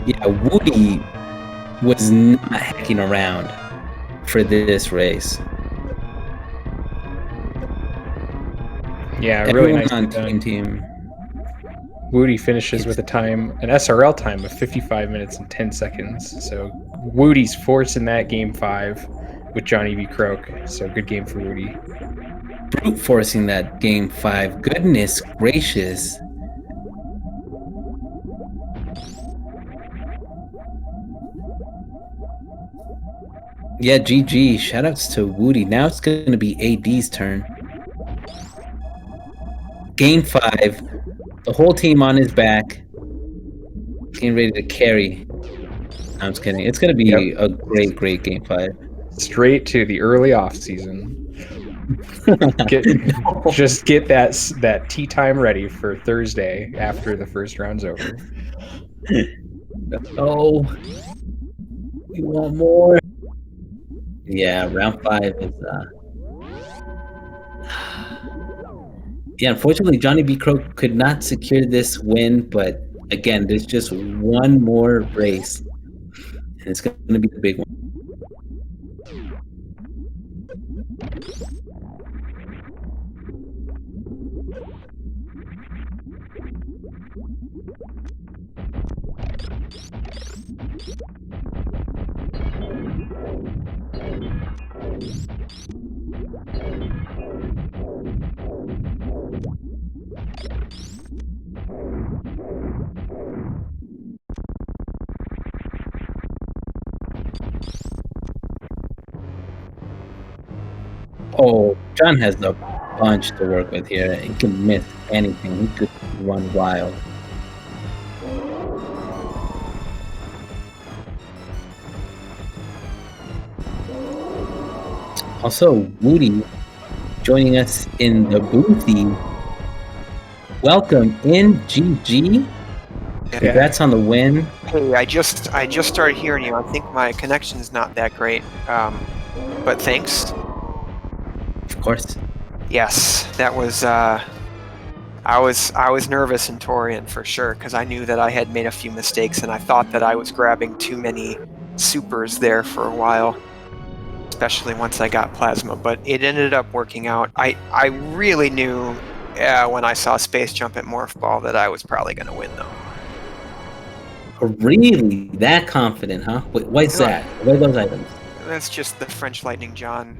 A: Yeah, Whewty was not hacking around for this race.
B: Yeah, really
A: Everyone
B: nice
A: on
B: done.
A: team.
B: Whewty finishes with an SRL time of 55 minutes and 10 seconds. So Whewty's forcing that game 5 with Johnny v. Croake. So good game for Whewty.
A: Brute forcing that game 5. Goodness gracious. Yeah, GG. Shoutouts to Whewty. Now it's going to be AD's turn. Game 5. The whole team on his back. Getting ready to carry. I'm just kidding. It's going to be a great, great game 5.
B: Straight to the early off season. Just get that tea time ready for Thursday after the first round's over.
A: Oh, we want more. Yeah, round 5 is. Yeah, unfortunately, Johnny B. Croake could not secure this win, but again, there's just one more race, and it's going to be the big one. Oh, John has a bunch to work with here. He can miss anything. He could run wild. Also, Whewty joining us in the boothy. Welcome in, GG. Congrats on the win.
C: Hey, I just started hearing you. I think my connection's not that great, but thanks.
A: Of course.
C: Yes, that was. I was nervous in Torian for sure because I knew that I had made a few mistakes and I thought that I was grabbing too many supers there for a while, especially once I got plasma. But it ended up working out. I really knew when I saw Space Jump at Morph Ball that I was probably going to win though.
A: Really? That confident, huh? What's that? What are those items?
C: That's just the FrenchLightningJohn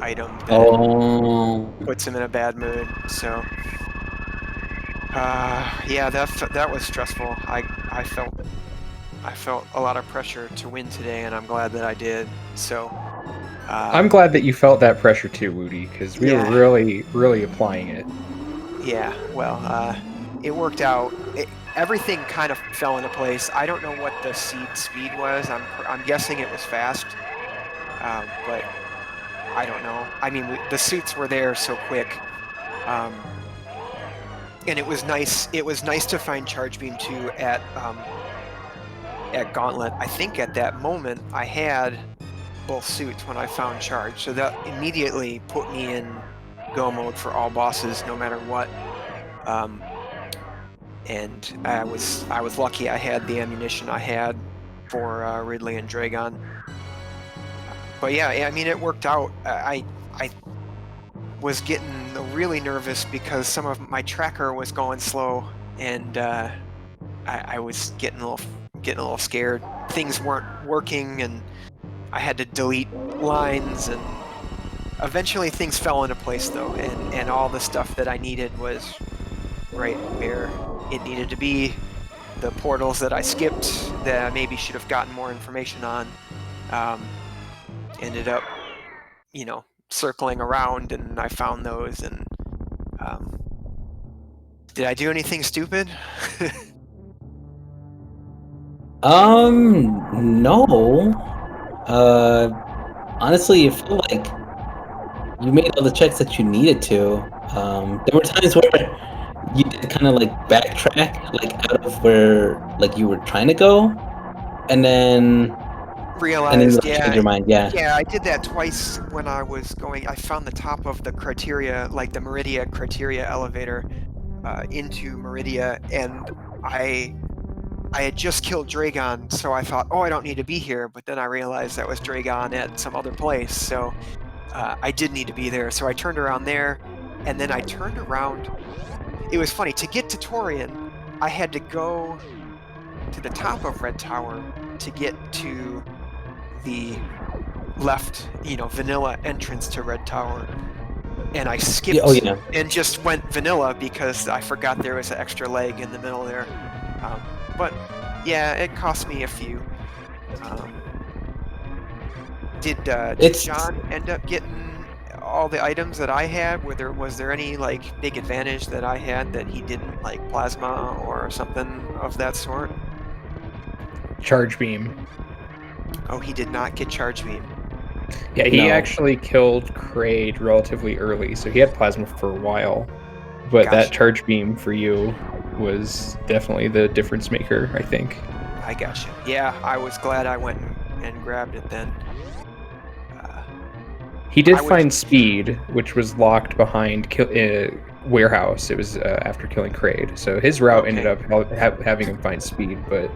C: item that puts him in a bad mood. So, yeah, that was stressful. I felt a lot of pressure to win today, and I'm glad that I did. So,
B: I'm glad that you felt that pressure too, Whewty, because we were really, really applying it.
C: Yeah, well, it worked out. Everything kind of fell into place. I don't know what the seed speed was. I'm guessing it was fast, but I don't know. I mean, the suits were there so quick, and it was nice. It was nice to find Charge Beam 2 at Gauntlet. I think at that moment I had both suits when I found Charge, so that immediately put me in go mode for all bosses, no matter what. And I was lucky I had the ammunition I had for Ridley and Dragon. But yeah, I mean, it worked out. I was getting really nervous because some of my tracker was going slow, and I was getting a little scared. Things weren't working, and I had to delete lines, and eventually things fell into place though, and all the stuff that I needed was right where it needed to be. The portals that I skipped that I maybe should have gotten more information on ended up, circling around, and I found those. And did I do anything stupid?
A: No. Honestly, it felt like you made all the checks that you needed to. There were times where you did kind of like backtrack, like out of where like you were trying to go, and then And then you
C: realized,
A: change your mind. Yeah.
C: yeah, I did that twice when I was going. I found the top of the criteria, like the Meridia criteria elevator, into Meridia, and I had just killed Dragon, so I thought, oh, I don't need to be here. But then I realized that was Dragon at some other place, so I did need to be there. So I turned around there, and then I turned around. It was funny, to get to Torian, I had to go to the top of Red Tower to get to the left, vanilla entrance to Red Tower. And I skipped
A: Yeah, oh yeah.
C: and just went vanilla because I forgot there was an extra leg in the middle there. But yeah, it cost me a few. Did
A: It's
C: John end up getting all the items that I had? Was there any like big advantage that I had that he didn't, like plasma or something of that sort?
B: Charge beam.
C: Oh, he did not get charge beam.
B: Yeah, he
A: No.
B: actually killed Kraid relatively early, so he had plasma for a while. But
C: Gotcha.
B: that charge beam for you was definitely the difference maker, I think.
C: I gotcha. Yeah, I was glad I went and grabbed it then.
B: He did
C: I was-
B: find speed, which was locked behind warehouse. It was after killing Kraid, so his route ended up having him find speed. But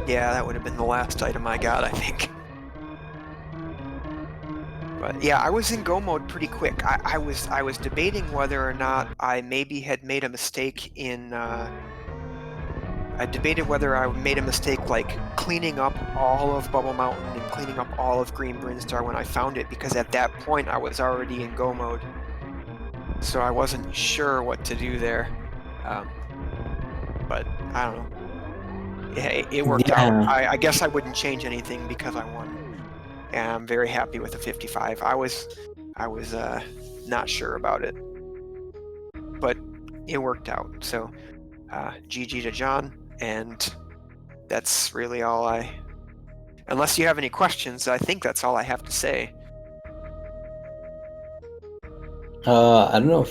C: Yeah, that would have been the last item I got, I think. But yeah, I was in go mode pretty quick. I was debating whether or not I maybe had made a mistake in. I debated whether I made a mistake like cleaning up all of Bubble Mountain and cleaning up all of Green Brinstar when I found it, because at that point I was already in go mode. So I wasn't sure what to do there. But I don't know. Yeah, it worked out. I guess I wouldn't change anything because I won. And I'm very happy with the 55. I was not sure about it, but it worked out. So GG to John, and that's really all unless you have any questions, I think that's all I have to say.
A: I don't know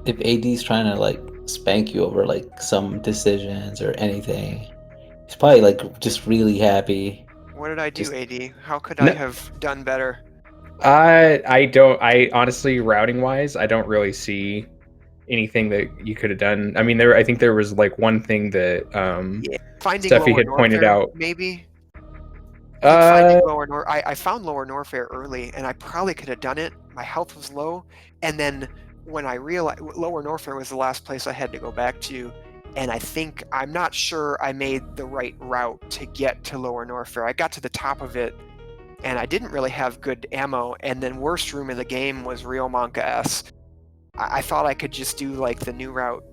A: if AD's trying to like spank you over like some decisions or anything. He's probably like just really happy.
C: What did I do, AD? How could
B: No.
C: I have done better?
B: I honestly, routing wise, I don't really see anything that you could have done. I mean, I think there was like one thing that
C: Finding
B: Steffi
C: Lower
B: had pointed
C: Norfair,
B: out.
C: maybe. I
B: Uh,
C: found Lower Norfair early, and I probably could have done it. My health was low, and then when I realized Lower Norfair was the last place I had to go back to, and I'm not sure I made the right route to get to Lower Norfair. I got to the top of it, and I didn't really have good ammo, and then worst room in the game was Rio Monka S. I thought I could just do like the new route,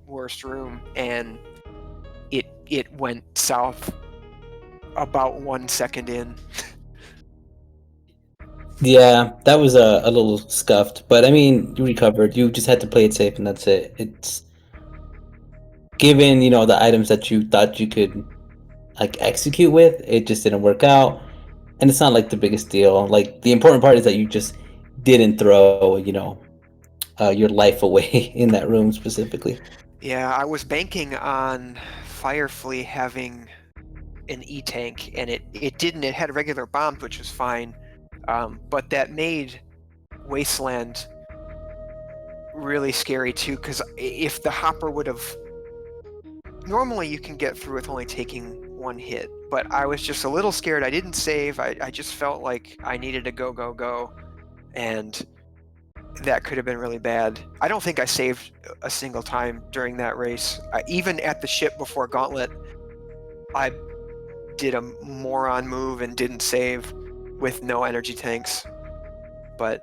C: worst room, and it went south about 1 second in.
A: Yeah, that was a little scuffed, but I mean, you recovered. You just had to play it safe, and that's it. It's given the items that you thought you could like execute with, it just didn't work out, and it's not like the biggest deal. Like the important part is that you just didn't throw your life away in that room specifically.
C: Yeah, I was banking on Firefly having an E-tank, and it didn't. It had regular bombs, which was fine, but that made Wasteland really scary too, because if the hopper would have... Normally you can get through with only taking one hit, but I was just a little scared. I didn't save. I just felt like I needed to go, and that could have been really bad. I don't think I saved a single time during that race. Even at the ship before Gauntlet, I did a moron move and didn't save with no energy tanks. But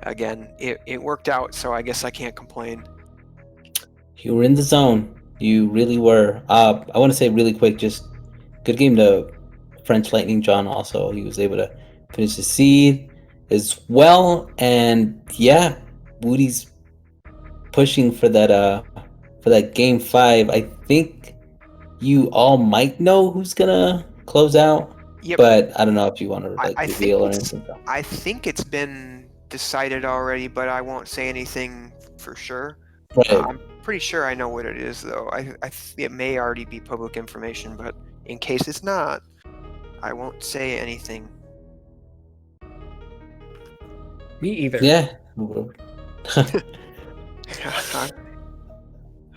C: again, it worked out, so I guess I can't complain.
A: You were in the zone. You really were. I want to say really quick, just good game to FrenchLightningJohn also. He was able to finish the seed as well. And yeah, Whewty's pushing for that game 5. I think you all might know who's gonna close out.
C: Yep.
A: But I don't know if you want to like
C: I
A: reveal or
C: think
A: anything.
C: I think it's been decided already, but I won't say anything for sure.
A: Right.
C: I'm pretty sure I know what it is, though. It may already be public information, but in case it's not, I won't say anything.
B: Me either.
A: Yeah.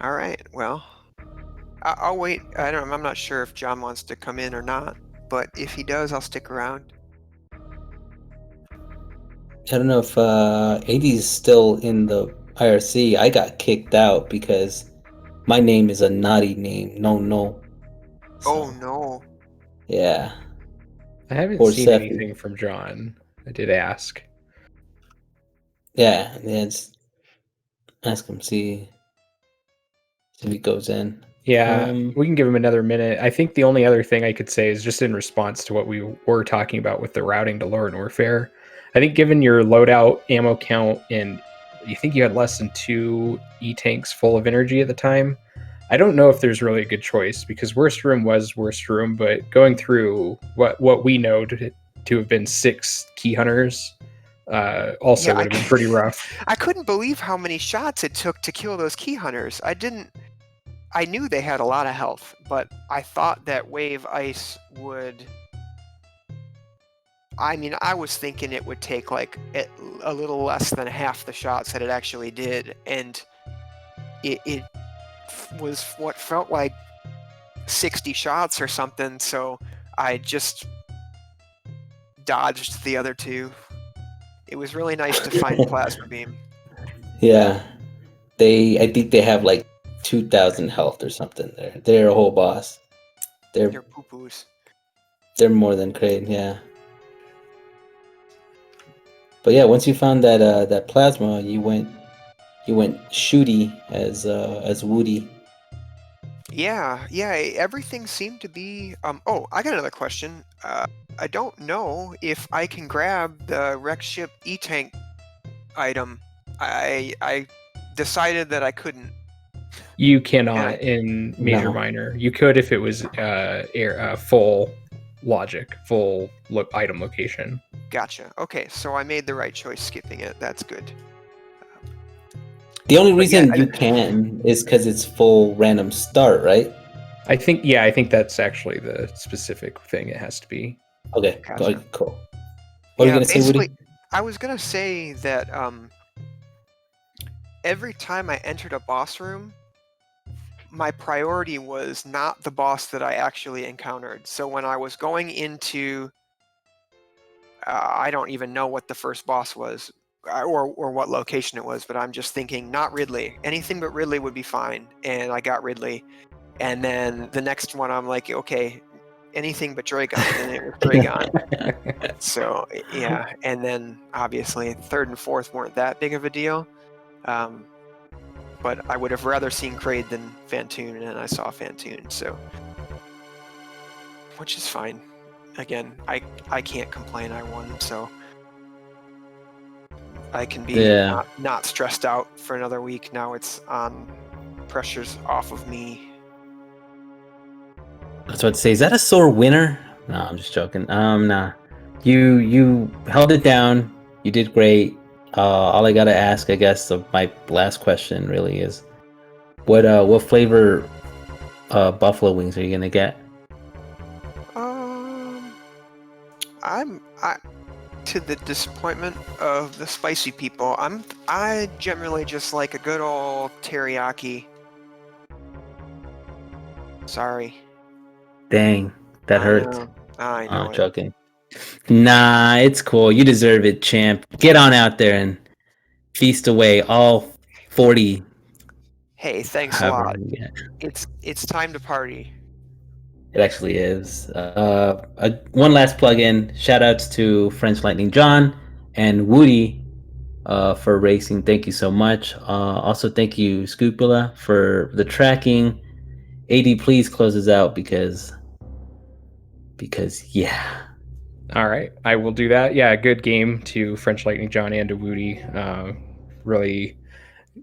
C: All right. Well, I'll wait. I'm not sure if John wants to come in or not, but if he does, I'll stick around.
A: I don't know if AD is still in the IRC. I got kicked out because my name is a naughty name. No.
C: Oh
A: So,
C: no.
A: yeah.
B: I haven't
A: Poor
B: seen
A: Seffi.
B: anything from John. I did ask.
A: Yeah. Just ask him, see if he goes in.
B: Yeah, we can give him another minute. I think the only other thing I could say is just in response to what we were talking about with the routing to Lore and Warfare. I think given your loadout ammo count and you think you had less than 2 E-tanks full of energy at the time, I don't know if there's really a good choice because Worst Room was Worst Room, but going through what we know to have been 6 key hunters also would have been pretty rough.
C: I couldn't believe how many shots it took to kill those key hunters. I knew they had a lot of health, but I thought that Wave Ice would... I mean, I was thinking it would take like a little less than half the shots that it actually did, and it was what felt like 60 shots or something, so I just dodged the other 2. It was really nice to find Plasma Beam.
A: Yeah. I think they have like 2,000 health or something there. They're a whole boss.
C: They're poo-poos.
A: They're more than great, yeah. But yeah, once you found that plasma, you went shooty as Whewty.
C: Yeah, everything seemed to be... Oh, I got another question. I don't know if I can grab the wreck ship E-tank item. I decided that I couldn't.
B: You cannot in Major
A: No.
B: Minor. You could if it was full logic, full item location.
C: Gotcha. Okay, so I made the right choice skipping it. That's good.
A: The only reason you can is because it's full random start, right?
B: I think that's actually the specific thing it has to be.
A: Okay,
C: Gotcha.
A: cool. What are you gonna say, Whewty?
C: I was gonna say that every time I entered a boss room, my priority was not the boss that I actually encountered. So when I was going into, I don't even know what the first boss was, or what location it was, but I'm just thinking, not Ridley. Anything but Ridley would be fine. And I got Ridley. And then the next one, I'm like, okay, anything but Dragon. And it was Dragon. So, yeah. And then, obviously, 3rd and 4th weren't that big of a deal. But I would have rather seen Kraid than Fantoon, and I saw Fantoon, so... Which is fine. Again, I can't complain, I won, so... I can be not stressed out for another week. Now it's on. Pressure's off of me.
A: I was about to say, is that a sore winner? No, I'm just joking. Nah. You held it down. You did great. All I gotta ask, I guess, of my last question really is, what flavor buffalo wings are you gonna get?
C: To the disappointment of the spicy people, I generally just like a good old teriyaki. Sorry.
A: Dang, that hurts.
C: I know.
A: I'm joking. Nah, it's cool. You deserve it, champ. Get on out there and feast away all 40.
C: Hey, thanks a lot. It's time to party.
A: It actually is. One last plug-in. Shout-outs to FrenchLightningJohn and Whewty for racing. Thank you so much. Also, thank you, Scoopula, for the tracking. AD, please close us out because yeah.
B: All right, I will do that. Yeah, good game to FrenchLightningJohn and to Whewty. Really,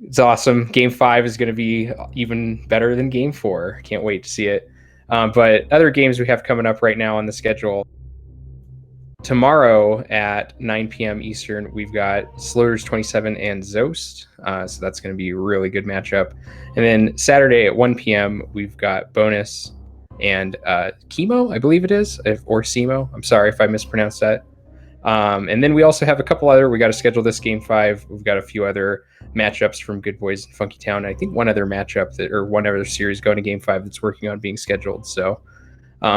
B: it's awesome. Game 5 is going to be even better than Game 4. Can't wait to see it. But other games we have coming up right now on the schedule. Tomorrow at 9 p.m. Eastern, we've got Slurs 27 and Zost. So that's going to be a really good matchup. And then Saturday at 1 p.m., we've got Bonus and Chemo, I believe it is, or Simo. I'm sorry if I mispronounced that. And then we also have a couple other. We got to schedule this game 5. We've got a few other matchups from Good Boys and Funky Town. I think one other matchup or one other series going to game 5 that's working on being scheduled. So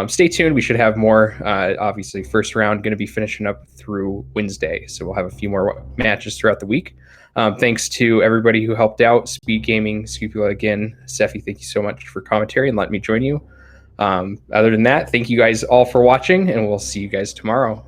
B: stay tuned. We should have more. Obviously, first round going to be finishing up through Wednesday, so we'll have a few more matches throughout the week. Thanks to everybody who helped out. Speed Gaming, Scupula again. Seffi, thank you so much for commentary and letting me join you. Other than that, thank you guys all for watching, and we'll see you guys tomorrow.